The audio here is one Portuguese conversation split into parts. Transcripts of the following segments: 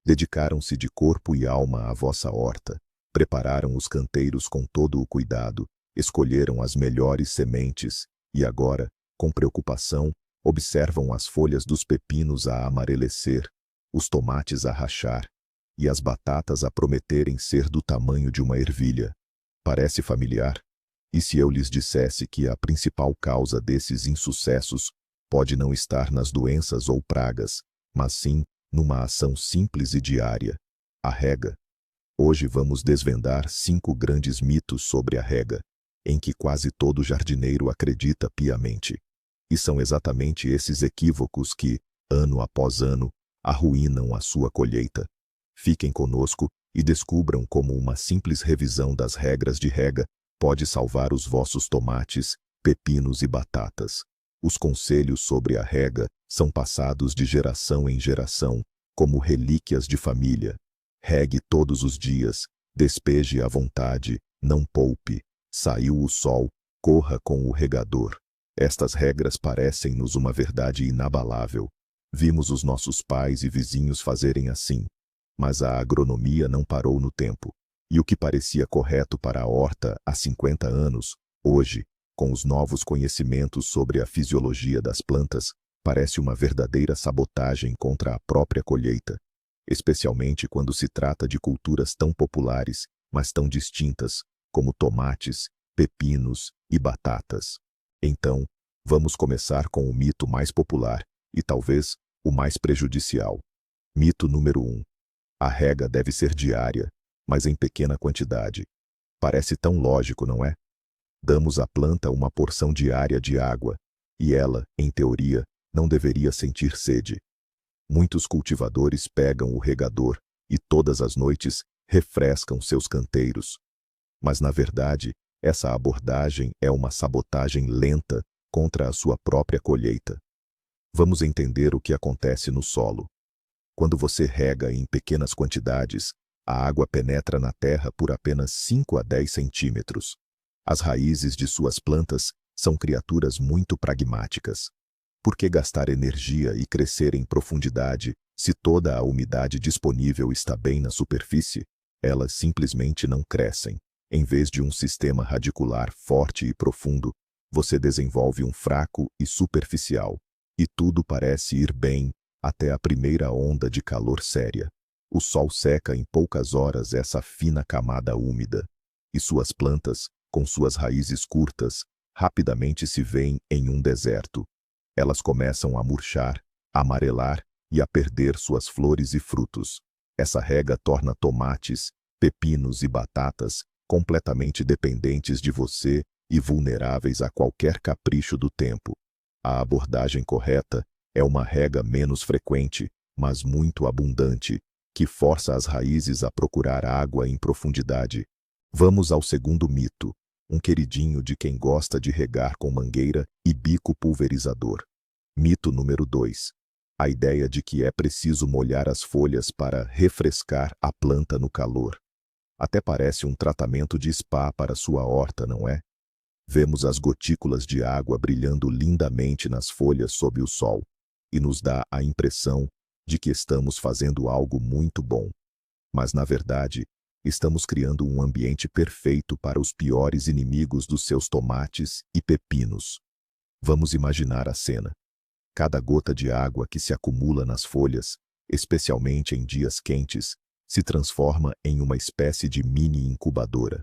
Dedicaram-se de corpo e alma à vossa horta, prepararam os canteiros com todo o cuidado, escolheram as melhores sementes, e agora, com preocupação, observam as folhas dos pepinos a amarelecer, os tomates a rachar, e as batatas a prometerem ser do tamanho de uma ervilha. Parece familiar? E se eu lhes dissesse que a principal causa desses insucessos pode não estar nas doenças ou pragas, mas sim numa ação simples e diária: a rega? Hoje vamos desvendar 5 grandes mitos sobre a rega, em que quase todo jardineiro acredita piamente. E são exatamente esses equívocos que, ano após ano, arruinam a sua colheita. Fiquem conosco e descubram como uma simples revisão das regras de rega pode salvar os vossos tomates, pepinos e batatas. Os conselhos sobre a rega são passados de geração em geração, como relíquias de família. Regue todos os dias, despeje à vontade, não poupe. Saiu o sol, corra com o regador. Estas regras parecem-nos uma verdade inabalável. Vimos os nossos pais e vizinhos fazerem assim. Mas a agronomia não parou no tempo. E o que parecia correto para a horta há 50 anos, hoje, com os novos conhecimentos sobre a fisiologia das plantas, parece uma verdadeira sabotagem contra a própria colheita, especialmente quando se trata de culturas tão populares, mas tão distintas, como tomates, pepinos e batatas. Então, vamos começar com o mito mais popular, e talvez o mais prejudicial. Mito número 1. A rega deve ser diária, mas em pequena quantidade. Parece tão lógico, não é? Damos à planta uma porção diária de água, e ela, em teoria, não deveria sentir sede. Muitos cultivadores pegam o regador e todas as noites refrescam seus canteiros. Mas, na verdade, essa abordagem é uma sabotagem lenta contra a sua própria colheita. Vamos entender o que acontece no solo. Quando você rega em pequenas quantidades, a água penetra na terra por apenas 5 a 10 centímetros. As raízes de suas plantas são criaturas muito pragmáticas. Por que gastar energia e crescer em profundidade se toda a umidade disponível está bem na superfície? Elas simplesmente não crescem. Em vez de um sistema radicular forte e profundo, você desenvolve um fraco e superficial. E tudo parece ir bem até a primeira onda de calor séria. O sol seca em poucas horas essa fina camada úmida, e suas plantas, com suas raízes curtas, rapidamente se veem em um deserto. Elas começam a murchar, a amarelar e a perder suas flores e frutos. Essa rega torna tomates, pepinos e batatas completamente dependentes de você e vulneráveis a qualquer capricho do tempo. A abordagem correta é uma rega menos frequente, mas muito abundante, que força as raízes a procurar água em profundidade. Vamos ao segundo mito, um queridinho de quem gosta de regar com mangueira e bico pulverizador. Mito número 2. A ideia de que é preciso molhar as folhas para refrescar a planta no calor. Até parece um tratamento de spa para sua horta, não é? Vemos as gotículas de água brilhando lindamente nas folhas sob o sol, e nos dá a impressão de que estamos fazendo algo muito bom. Mas, na verdade, estamos criando um ambiente perfeito para os piores inimigos dos seus tomates e pepinos. Vamos imaginar a cena. Cada gota de água que se acumula nas folhas, especialmente em dias quentes, se transforma em uma espécie de mini incubadora.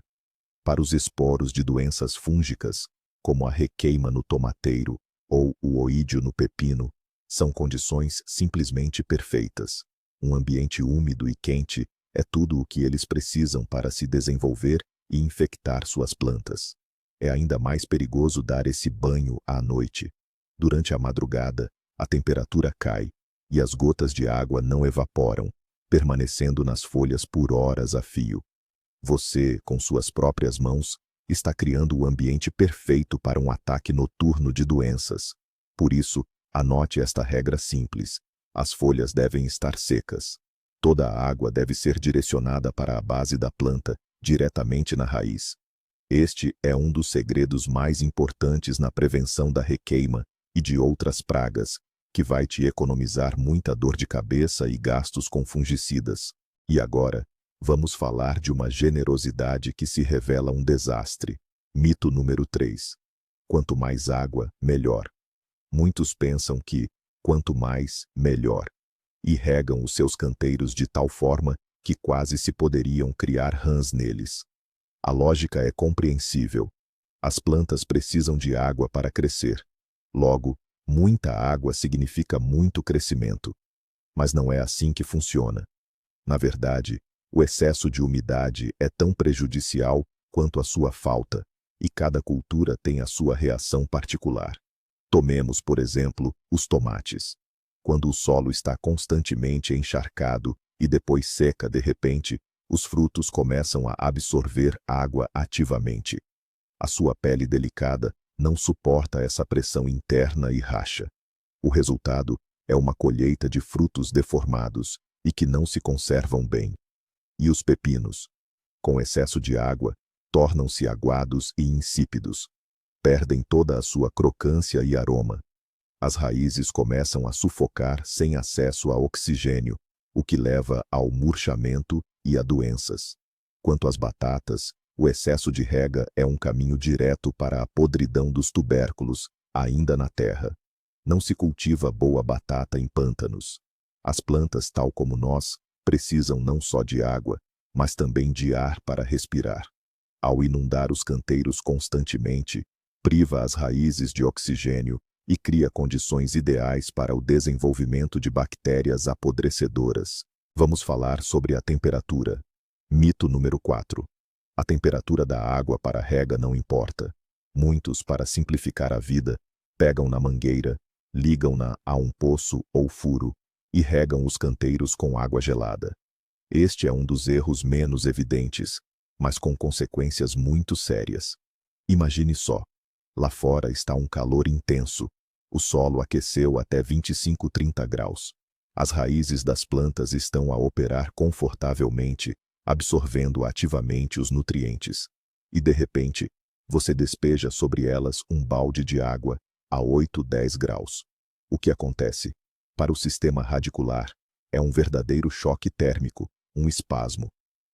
Para os esporos de doenças fúngicas, como a requeima no tomateiro ou o oídio no pepino, são condições simplesmente perfeitas. Um ambiente úmido e quente é tudo o que eles precisam para se desenvolver e infectar suas plantas. É ainda mais perigoso dar esse banho à noite. Durante a madrugada, a temperatura cai e as gotas de água não evaporam, permanecendo nas folhas por horas a fio. Você, com suas próprias mãos, está criando o ambiente perfeito para um ataque noturno de doenças. Por isso, anote esta regra simples: as folhas devem estar secas. Toda a água deve ser direcionada para a base da planta, diretamente na raiz. Este é um dos segredos mais importantes na prevenção da requeima e de outras pragas, que vai te economizar muita dor de cabeça e gastos com fungicidas. E agora, vamos falar de uma generosidade que se revela um desastre. Mito número 3. Quanto mais água, melhor. Muitos pensam que, quanto mais, melhor. E regam os seus canteiros de tal forma que quase se poderiam criar rãs neles. A lógica é compreensível. As plantas precisam de água para crescer. Logo, muita água significa muito crescimento. Mas não é assim que funciona. Na verdade, o excesso de umidade é tão prejudicial quanto a sua falta, e cada cultura tem a sua reação particular. Tomemos, por exemplo, os tomates. Quando o solo está constantemente encharcado e depois seca de repente, os frutos começam a absorver água ativamente. A sua pele delicada não suporta essa pressão interna e racha. O resultado é uma colheita de frutos deformados e que não se conservam bem. E os pepinos, com excesso de água, tornam-se aguados e insípidos. Perdem toda a sua crocância e aroma. As raízes começam a sufocar sem acesso a oxigênio, o que leva ao murchamento e a doenças. Quanto às batatas, o excesso de rega é um caminho direto para a podridão dos tubérculos, ainda na terra. Não se cultiva boa batata em pântanos. As plantas, tal como nós, precisam não só de água, mas também de ar para respirar. Ao inundar os canteiros constantemente, priva as raízes de oxigênio e cria condições ideais para o desenvolvimento de bactérias apodrecedoras. Vamos falar sobre a temperatura. Mito número 4. A temperatura da água para a rega não importa. Muitos, para simplificar a vida, pegam na mangueira, ligam-na a um poço ou furo e regam os canteiros com água gelada. Este é um dos erros menos evidentes, mas com consequências muito sérias. Imagine só. Lá fora está um calor intenso. O solo aqueceu até 25, 30 graus. As raízes das plantas estão a operar confortavelmente, absorvendo ativamente os nutrientes. E de repente, você despeja sobre elas um balde de água a 8, 10 graus. O que acontece? Para o sistema radicular, é um verdadeiro choque térmico, um espasmo.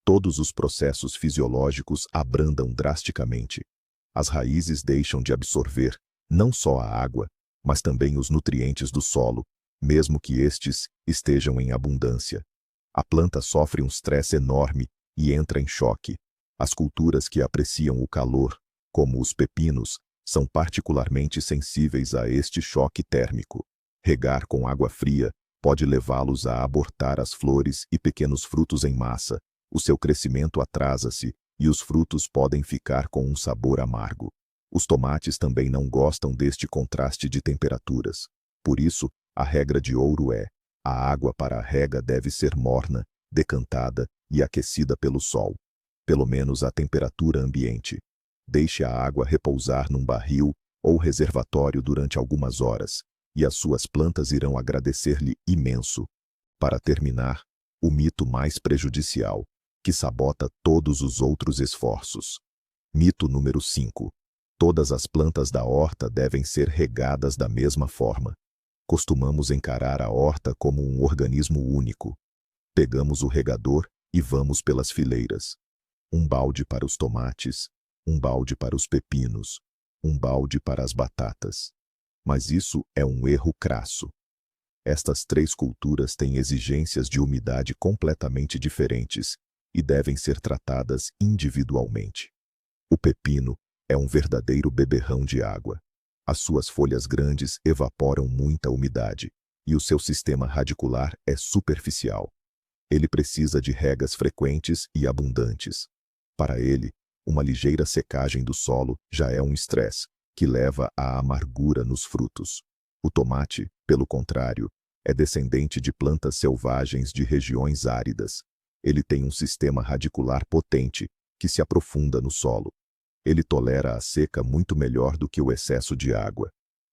Todos os processos fisiológicos abrandam drasticamente. As raízes deixam de absorver não só a água, mas também os nutrientes do solo, mesmo que estes estejam em abundância. A planta sofre um estresse enorme e entra em choque. As culturas que apreciam o calor, como os pepinos, são particularmente sensíveis a este choque térmico. Regar com água fria pode levá-los a abortar as flores e pequenos frutos em massa. O seu crescimento atrasa-se e os frutos podem ficar com um sabor amargo. Os tomates também não gostam deste contraste de temperaturas. Por isso, a regra de ouro é: a água para a rega deve ser morna, decantada e aquecida pelo sol. Pelo menos a temperatura ambiente. Deixe a água repousar num barril ou reservatório durante algumas horas, e as suas plantas irão agradecer-lhe imenso. Para terminar, o mito mais prejudicial, que sabota todos os outros esforços. Mito número 5. Todas as plantas da horta devem ser regadas da mesma forma. Costumamos encarar a horta como um organismo único. Pegamos o regador e vamos pelas fileiras. Um balde para os tomates, um balde para os pepinos, um balde para as batatas. Mas isso é um erro crasso. Estas três culturas têm exigências de umidade completamente diferentes e devem ser tratadas individualmente. O pepino é um verdadeiro beberrão de água. As suas folhas grandes evaporam muita umidade e o seu sistema radicular é superficial. Ele precisa de regas frequentes e abundantes. Para ele, uma ligeira secagem do solo já é um estresse que leva à amargura nos frutos. O tomate, pelo contrário, é descendente de plantas selvagens de regiões áridas. Ele tem um sistema radicular potente que se aprofunda no solo. Ele tolera a seca muito melhor do que o excesso de água.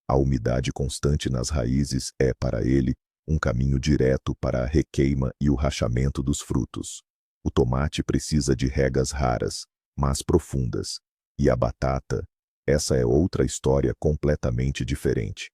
A umidade constante nas raízes é, para ele, um caminho direto para a requeima e o rachamento dos frutos. O tomate precisa de regas raras, mas profundas. E a batata, essa é outra história completamente diferente.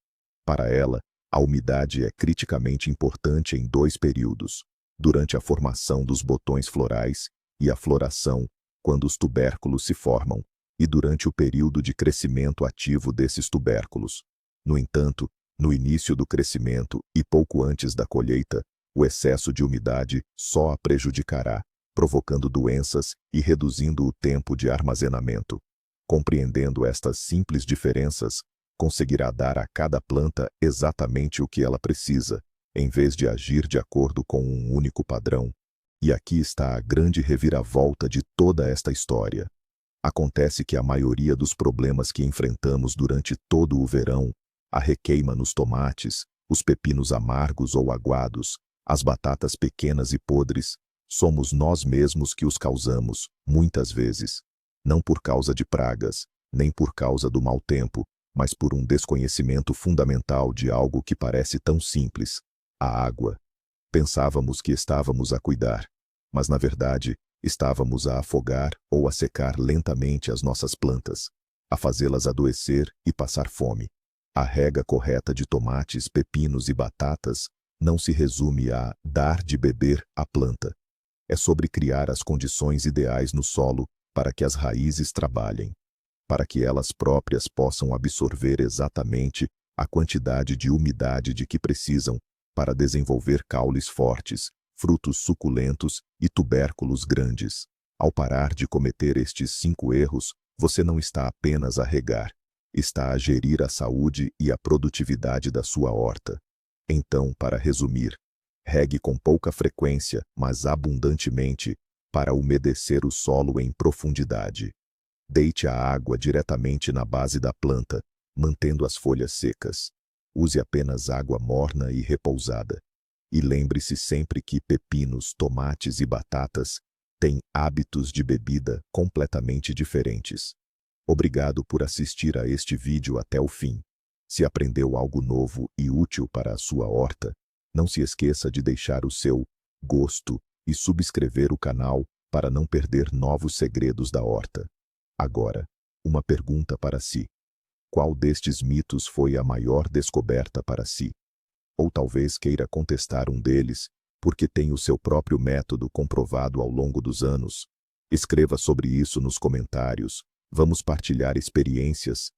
Para ela, A umidade é criticamente importante em dois períodos: durante a formação dos botões florais e a floração, quando os tubérculos se formam, e durante o período de crescimento ativo desses tubérculos. No entanto, no início do crescimento e pouco antes da colheita, o excesso de umidade só a prejudicará, provocando doenças e reduzindo o tempo de armazenamento. Compreendendo estas simples diferenças, conseguirá dar a cada planta exatamente o que ela precisa, em vez de agir de acordo com um único padrão. E aqui está a grande reviravolta de toda esta história. Acontece que a maioria dos problemas que enfrentamos durante todo o verão, a requeima nos tomates, os pepinos amargos ou aguados, as batatas pequenas e podres, somos nós mesmos que os causamos, muitas vezes. Não por causa de pragas, nem por causa do mau tempo, mas por um desconhecimento fundamental de algo que parece tão simples: a água. Pensávamos que estávamos a cuidar, mas na verdade estávamos a afogar ou a secar lentamente as nossas plantas, a fazê-las adoecer e passar fome. A rega correta de tomates, pepinos e batatas não se resume a dar de beber à planta. É sobre criar as condições ideais no solo para que as raízes trabalhem, para que elas próprias possam absorver exatamente a quantidade de umidade de que precisam para desenvolver caules fortes, frutos suculentos e tubérculos grandes. Ao parar de cometer estes 5 erros, você não está apenas a regar, está a gerir a saúde e a produtividade da sua horta. Então, para resumir, regue com pouca frequência, mas abundantemente, para umedecer o solo em profundidade. Deite a água diretamente na base da planta, mantendo as folhas secas. Use apenas água morna e repousada. E lembre-se sempre que pepinos, tomates e batatas têm hábitos de bebida completamente diferentes. Obrigado por assistir a este vídeo até o fim. Se aprendeu algo novo e útil para a sua horta, não se esqueça de deixar o seu gosto e subscrever o canal para não perder novos segredos da horta. Agora, uma pergunta para si. Qual destes mitos foi a maior descoberta para si? Ou talvez queira contestar um deles, porque tem o seu próprio método comprovado ao longo dos anos. Escreva sobre isso nos comentários. Vamos partilhar experiências